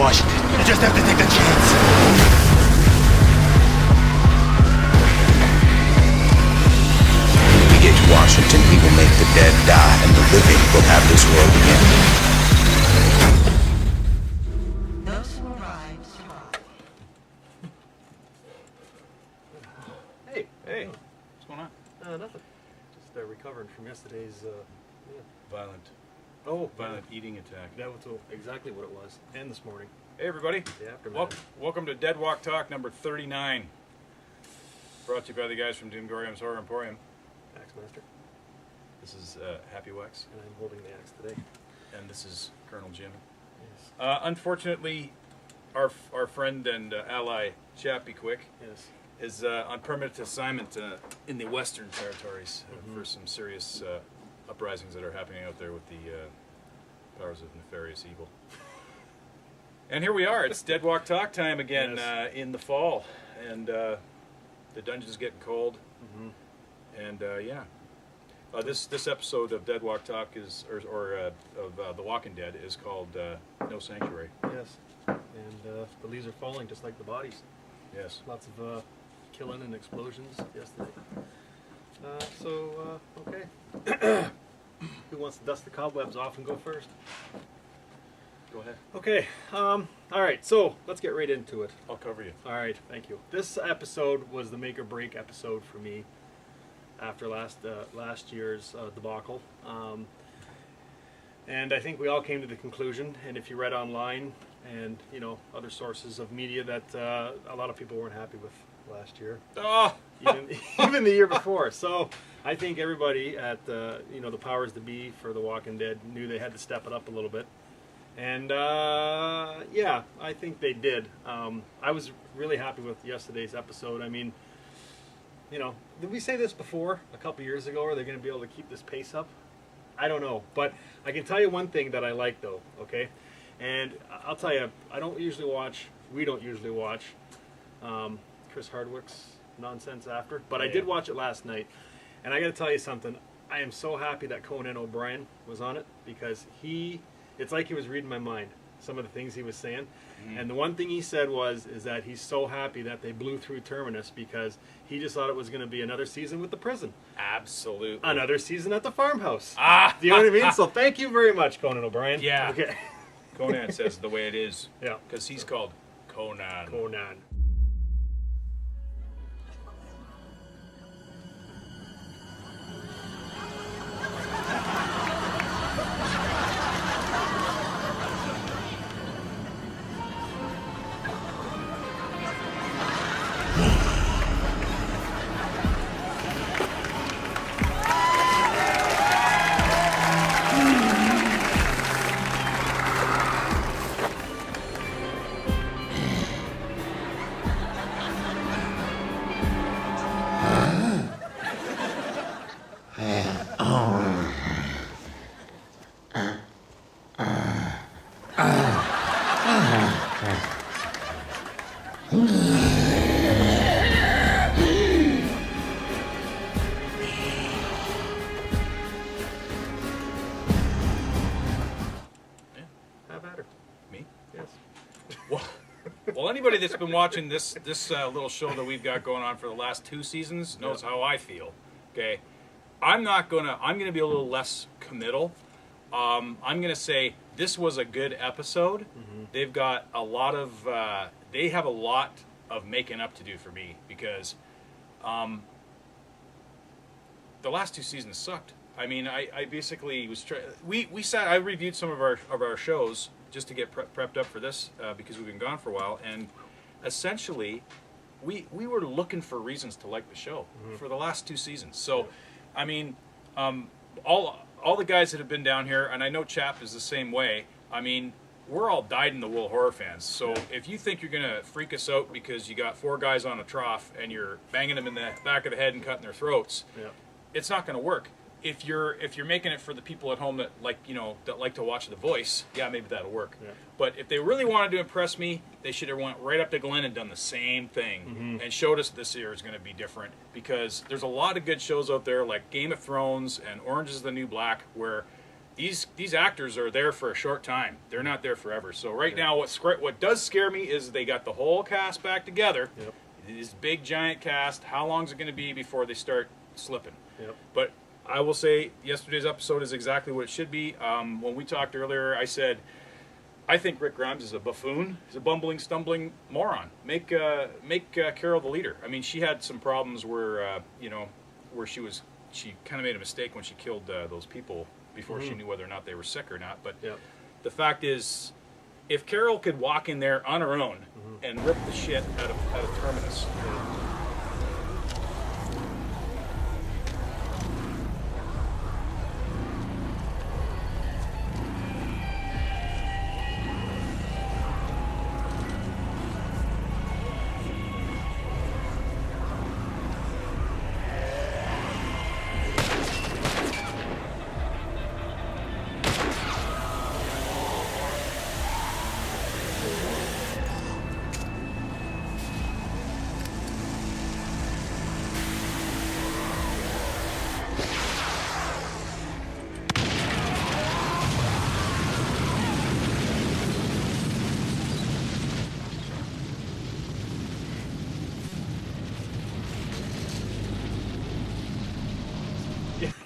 Washington. You just have to take the chance. When we get to Washington, we will make the dead die, and the living will have this world again. Those who arrive survive. Hey, what's going on? Nothing. Just recovering from yesterday's Violent eating attack. That was exactly what it was. And this morning. Hey everybody, The aftermath. welcome to Dead Walk Talk number 39. Brought to you by the guys from Doomgorium's Horror Emporium. Axemaster. This is Happy Wax, And I'm holding the axe today. and this is Colonel Jim. Yes. Unfortunately, our friend and ally Chappie Quick Yes. is on permanent assignment in the Western Territories for some serious uprisings that are happening out there with the powers of nefarious evil. And here we are. It's Dead Walk Talk time again in the fall, and the dungeon's getting cold. And this episode of Dead Walk Talk is of the Walkin Dead is called No Sanctuary. Yes. And the leaves are falling just like the bodies. Yes. Lots of killing and explosions yesterday. Okay. Who wants to dust the cobwebs off and go first? Go ahead. Okay. All right. So let's get right into it. I'll cover you. All right. Thank you. This episode was the make or break episode for me after last year's debacle. And I think we all came to the conclusion, and if you read online and other sources of media, that a lot of people weren't happy with last year. Oh! Even the year before. So I think everybody at the powers to be for the Walkin Dead knew they had to step it up a little bit, and I think they did. I was really happy with yesterday's episode. I mean, did we say this before a couple years ago? Are they going to be able to keep this pace up? I don't know, but I can tell you one thing that I like though. Okay, and I'll tell you, we don't usually watch Chris Hardwick's nonsense after, but I did watch it last night, and I got to tell you something. I am so happy that Conan O'Brien was on it, because it's like he was reading my mind, some of the things he was saying. And the one thing he said is that he's so happy that they blew through Terminus, because he just thought it was going to be another season with the prison, Absolutely. another season at the farmhouse. Ah! Do you know what I mean? So thank you very much, Conan O'Brien. Yeah. Okay. Conan says the way it is. Yeah. Because he's called Conan. Conan. Have at her. Me? Yes. Well, anybody that's been watching this little show that we've got going on for the last 2 seasons knows how I feel. Okay, I'm gonna be a little less committal. I'm gonna say this was a good episode. They've got a lot of they have a lot of making up to do for me, because the last 2 seasons sucked. I mean, I basically was I reviewed some of our shows just to get prepped up for this, because we've been gone for a while, and essentially we were looking for reasons to like the show for the last 2 seasons. So I mean, all the guys that have been down here, and I know Chap is the same way, I mean, we're all dyed-in-the-wool horror fans. So if you think you're gonna freak us out because you got 4 guys on a trough and you're banging them in the back of the head and cutting their throats, it's not gonna work. If you're making it for the people at home that like to watch The Voice, yeah, maybe that'll work. But if they really wanted to impress me, they should have went right up to Glenn and done the same thing and showed us this year is going to be different, because there's a lot of good shows out there like Game of Thrones and Orange is the New Black, where these actors are there for a short time. They're not there forever. So right now, what does scare me is they got the whole cast back together. Yep. This big giant cast. How long is it going to be before they start slipping? Yep. But I will say yesterday's episode is exactly what it should be. When we talked earlier, I said I think Rick Grimes is a buffoon. He's a bumbling, stumbling moron. Make Carol the leader. I mean, she had some problems where where she kind of made a mistake when she killed those people before she knew whether or not they were sick or not. But the fact is, if Carol could walk in there on her own and rip the shit out of Terminus.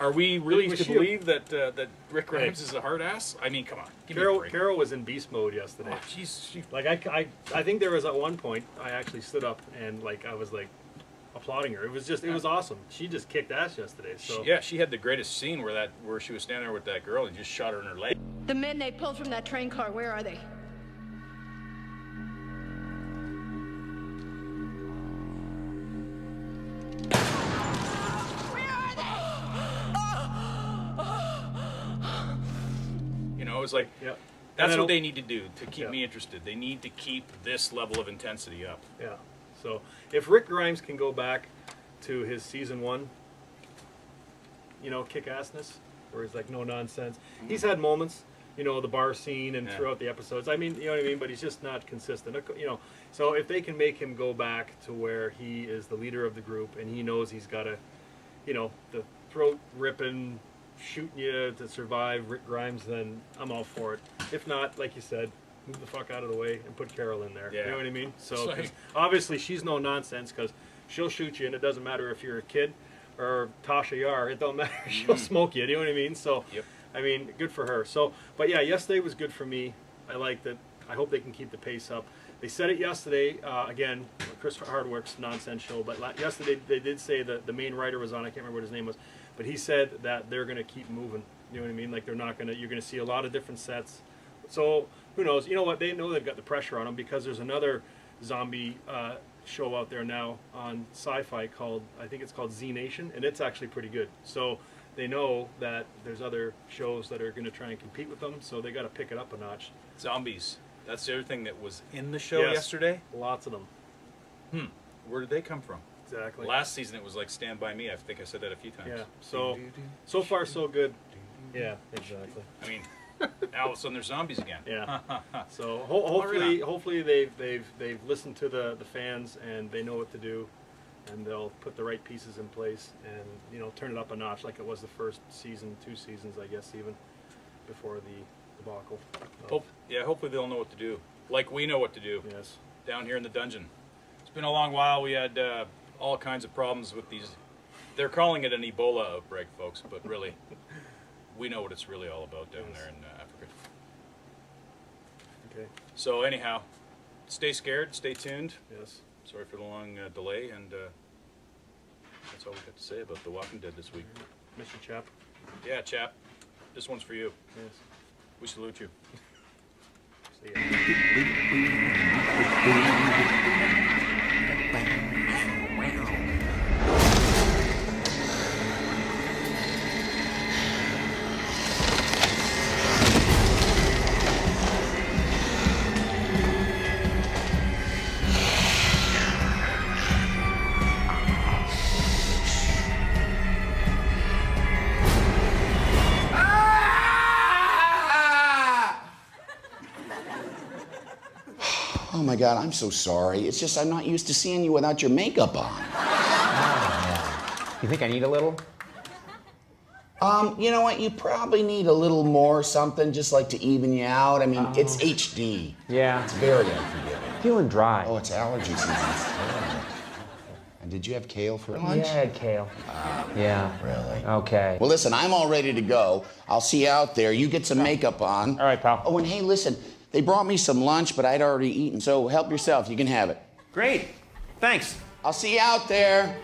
Are we really to believe that Rick Grimes is a hard ass? I mean, come on. Carol was in beast mode yesterday. Oh, she Like I think there was at one point I actually stood up and I was applauding her. It was awesome. She just kicked ass yesterday. So she had the greatest scene where she was standing there with that girl and just shot her in her leg. The men they pulled from that train car, where are they? It was like, that's what they need to do to keep me interested. They need to keep this level of intensity up. Yeah. So if Rick Grimes can go back to his season 1, kick-assness, where he's like no nonsense. He's had moments, the bar scene and throughout the episodes. I mean, you know what I mean? But he's just not consistent. So if they can make him go back to where he is the leader of the group and he knows he's got to, the throat ripping, shooting you to survive Rick Grimes, then I'm all for it. If not, like you said, move the fuck out of the way and put Carol in there. Yeah. You know what I mean? So 'cause obviously she's no nonsense because she'll shoot you and it doesn't matter if you're a kid or Tasha Yar. It don't matter. She'll smoke you. Do you know what I mean? So, I mean, good for her. So, but yeah, yesterday was good for me. I liked it. I hope they can keep the pace up. They said it yesterday, again, Chris Hardwick's nonsense show, but yesterday they did say that the main writer was on, I can't remember what his name was, but he said that they're going to keep moving. You know what I mean? Like they're not going to, you're going to see a lot of different sets. So who knows? You know what? They know they've got the pressure on them because there's another zombie show out there now on Sci-Fi called, I think it's called Z Nation, and it's actually pretty good. So they know that there's other shows that are going to try and compete with them, so they got to pick it up a notch. Zombies. That's the other thing that was in the show yesterday? Lots of them. Where did they come from? Exactly. Last season it was like Stand By Me. I think I said that a few times. Yeah. So far so good. Yeah, exactly. I mean, now all of a sudden there's zombies again. Yeah. So hopefully they've listened to the fans and they know what to do, and they'll put the right pieces in place and turn it up a notch like it was the first season, 2 seasons I guess even before the debacle. Hopefully they'll know what to do, like we know what to do. Yes. Down here in the dungeon. It's been a long while. We had all kinds of problems with these. They're calling it an Ebola outbreak, folks, but really, we know what it's really all about down there in Africa. Okay. So anyhow, stay scared, stay tuned. Yes. Sorry for the long delay, and that's all we got to say about The Walking Dead this week. Miss you, chap. Yeah, chap. This one's for you. Yes. We salute you. See ya. Oh my God, I'm so sorry. It's just I'm not used to seeing you without your makeup on. You think I need a little? You know what? You probably need a little more something just like to even you out. I mean, it's HD. Yeah. It's very unforgiving. Feeling dry. Oh, it's allergy season. It's terrible. And did you have kale for lunch? Yeah, I had kale. Yeah. Really? Okay. Well, listen, I'm all ready to go. I'll see you out there. You get some makeup on. All right, pal. Oh, and hey, listen, they brought me some lunch, but I'd already eaten, so help yourself. You can have it. Great. Thanks. I'll see you out there.